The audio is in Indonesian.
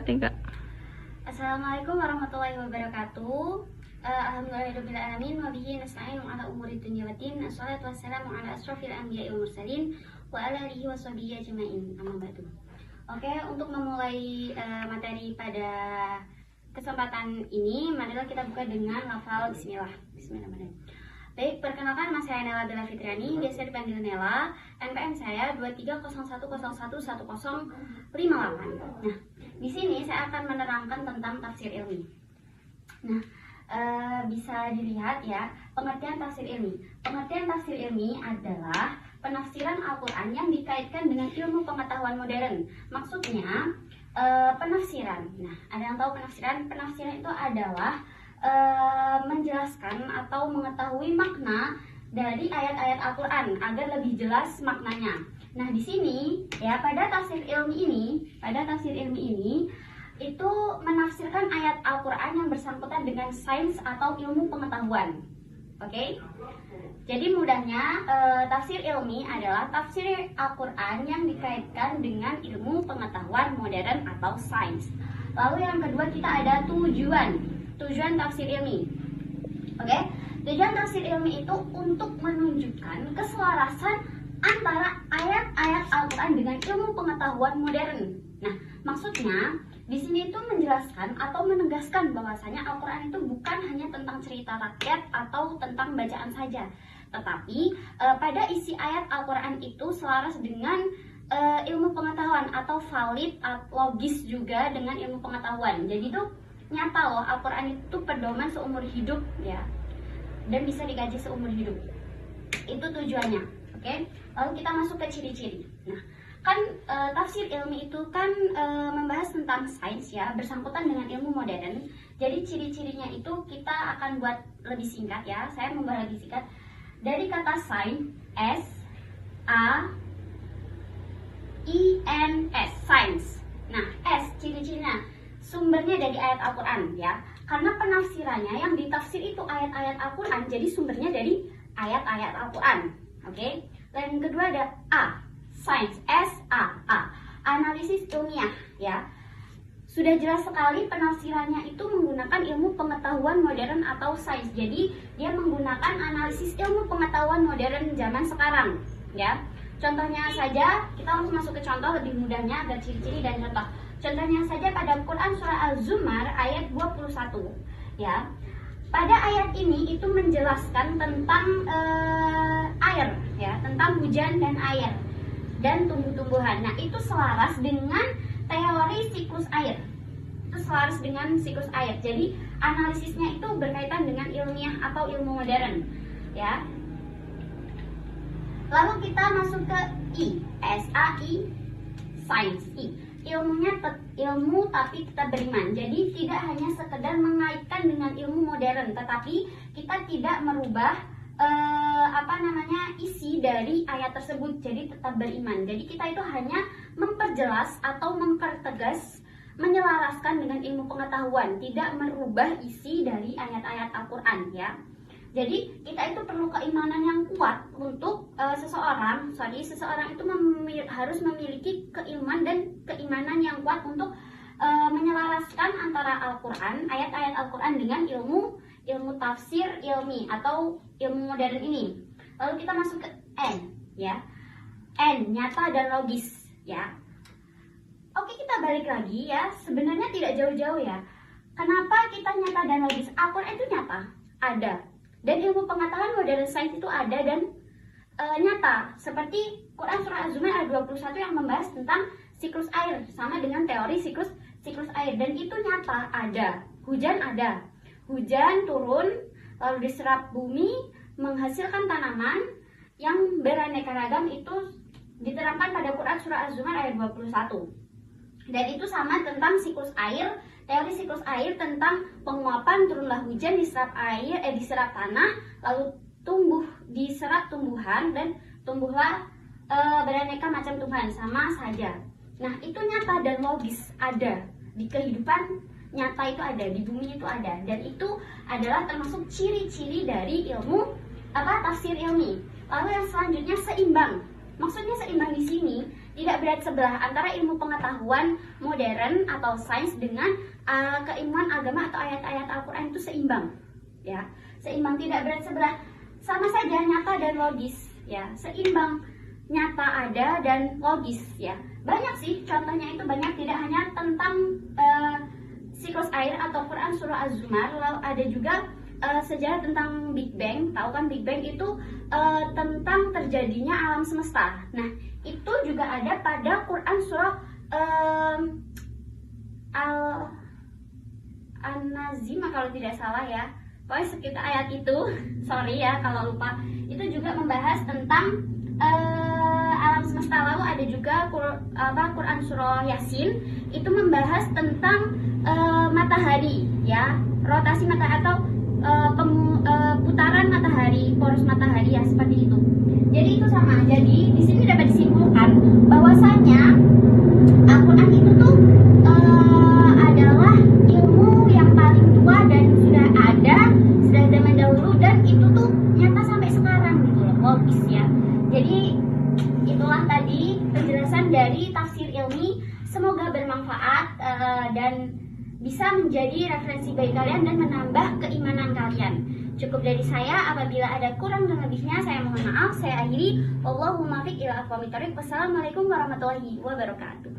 3. Assalamualaikum warahmatullahi wabarakatuh. Alhamdulillahirrahmanirrahim. Wabihi nasta'in ala umuri dunya waddin. Assalatu wassalamu ala asrofil anbiya'i wal mursalin wa ala alihi wa sahbihi ajma'in. Amma ba'du. Oke, untuk memulai materi pada kesempatan ini, marilah kita buka dengan lafal bismillah. Bismillahirrahmanirrahim. Baik, perkenalkan, nama saya Nela Bella Fitriani, biasa dipanggil Nela. NPM saya 2301011058. Nah, di sini saya akan menerangkan tentang tafsir ilmi. Nah, bisa dilihat ya, pengertian tafsir ilmi. Pengertian tafsir ilmi adalah penafsiran Al-Quran yang dikaitkan dengan ilmu pengetahuan modern. Maksudnya, penafsiran. Nah, ada yang tahu penafsiran? Penafsiran itu adalah menjelaskan atau mengetahui makna dari ayat-ayat Al-Quran agar lebih jelas maknanya. Nah, di sini ya, pada tafsir ilmi ini itu menafsirkan ayat Al-Quran yang bersangkutan dengan sains atau ilmu pengetahuan. Oke? Jadi mudahnya, tafsir ilmi adalah tafsir Al-Quran yang dikaitkan dengan ilmu pengetahuan modern atau sains. Lalu yang kedua, kita ada tujuan tafsir ilmi. Oke? Tujuan tafsir ilmi itu untuk menunjukkan keselarasan antara ayat-ayat Al-Quran dengan ilmu pengetahuan modern. Nah, maksudnya di sini itu menjelaskan atau menegaskan bahwasanya Al-Quran itu bukan hanya tentang cerita rakyat atau tentang bacaan saja, tetapi pada isi ayat Al-Quran itu selaras dengan ilmu pengetahuan atau valid, logis juga dengan ilmu pengetahuan. Jadi itu nyata loh, Al-Quran itu pedoman seumur hidup ya, dan bisa dikaji seumur hidup. Itu tujuannya. Oke, lalu kita masuk ke ciri-ciri. Nah, kan tafsir ilmi itu kan membahas tentang sains ya, bersangkutan dengan ilmu modern. Jadi ciri-cirinya itu kita akan buat lebih singkat ya. Saya membuat lebih singkat dari kata sains, S-A-I-N-S, sains. Nah, S ciri-cirinya sumbernya dari ayat Al-Quran ya. Karena penafsirannya yang ditafsir itu ayat-ayat Al-Quran, jadi sumbernya dari ayat-ayat Al-Quran. Oke. Dan yang kedua ada A, sains, S-A-A, analisis ilmiah ya. Sudah jelas sekali penafsirannya itu menggunakan ilmu pengetahuan modern atau sains. Jadi dia menggunakan analisis ilmu pengetahuan modern zaman sekarang ya. Contohnya saja, kita langsung masuk ke contoh lebih mudahnya agar ciri-ciri dan contoh. Contohnya saja pada Quran surah Al-Zumar ayat 21 ya. Pada ayat ini itu menjelaskan tentang air ya, tentang hujan dan air dan tumbuh-tumbuhan. Nah, itu selaras dengan teori siklus air. Itu selaras dengan siklus air. Jadi analisisnya itu berkaitan dengan ilmiah atau ilmu modern ya. Lalu kita masuk ke I, S-A-I, sains, I. Ilmunya ilmu tapi kita beriman. Jadi tidak hanya sekedar mengaitkan dengan ilmu modern, tetapi kita tidak merubah isi dari ayat tersebut. Jadi tetap beriman. Jadi kita itu hanya memperjelas atau mempertegas, menyelaraskan dengan ilmu pengetahuan, tidak merubah isi dari ayat-ayat Al-Quran ya. Jadi kita itu perlu keimanan yang kuat untuk seseorang itu harus memiliki keimanan yang kuat untuk menyelaraskan antara Al-Quran, ayat-ayat Al-Quran dengan ilmu tafsir ilmi atau ilmu modern ini. Lalu kita masuk ke N ya. N, nyata dan logis ya. Oke, kita balik lagi ya. Sebenarnya tidak jauh-jauh ya. Kenapa kita nyata dan logis? Al-Quran itu nyata, ada. Dan ilmu pengetahuan modern sains itu ada dan nyata. Seperti Quran surah Az-Zumar ayat 21 yang membahas tentang siklus air, sama dengan teori siklus air, dan itu nyata, ada. Hujan ada. Hujan turun lalu diserap bumi menghasilkan tanaman yang beraneka ragam, itu diterangkan pada Quran surah Az-Zumar ayat 21. Dan itu sama tentang siklus air, teori siklus air tentang penguapan, turunlah hujan, diserap tanah, lalu diserap tumbuhan dan tumbuhlah beraneka macam tumbuhan, sama saja. Nah, itu nyata dan logis, ada di kehidupan nyata, itu ada di bumi, itu ada, dan itu adalah termasuk ciri-ciri dari ilmu tafsir ilmi. Lalu yang selanjutnya seimbang. Maksudnya seimbang di sini tidak berat sebelah antara ilmu pengetahuan modern atau sains dengan keilmuan agama atau ayat-ayat Al-Quran itu seimbang, ya, seimbang, tidak berat sebelah, sama saja nyata dan logis, ya, seimbang, nyata, ada, dan logis, ya. Banyak sih contohnya, itu banyak, tidak hanya tentang siklus air atau Quran surah Az-Zumar, lalu ada juga sejarah tentang Big Bang. Tahu kan Big Bang itu tentang terjadinya alam semesta. Nah, itu juga ada pada Quran surah An-Nazm kalau tidak salah, ya. Pokoknya sekitar ayat itu, sorry ya kalau lupa. Itu juga membahas tentang alam semesta. Lalu ada juga Quran surah Yasin, itu membahas tentang matahari, ya, rotasi matahari atau putaran matahari, poros matahari, ya, seperti itu. Jadi itu sama. Jadi di sini dapat disimpulkan bahwasanya Al-Quran itu tuh adalah ilmu yang paling tua dan sudah ada sudah zaman dahulu, dan itu tuh nyata sampai sekarang gitu loh, logis, ya. Jadi itulah tadi penjelasan dari tafsir ilmi. Semoga bermanfaat dan bisa menjadi referensi bagi kalian dan menambah keimanan kalian. Cukup dari saya. Apabila ada kurang dan lebihnya, saya mohon maaf. Saya akhiri. Wallahumma fiq ila aqwamit thoriq. Wassalamualaikum warahmatullahi wabarakatuh.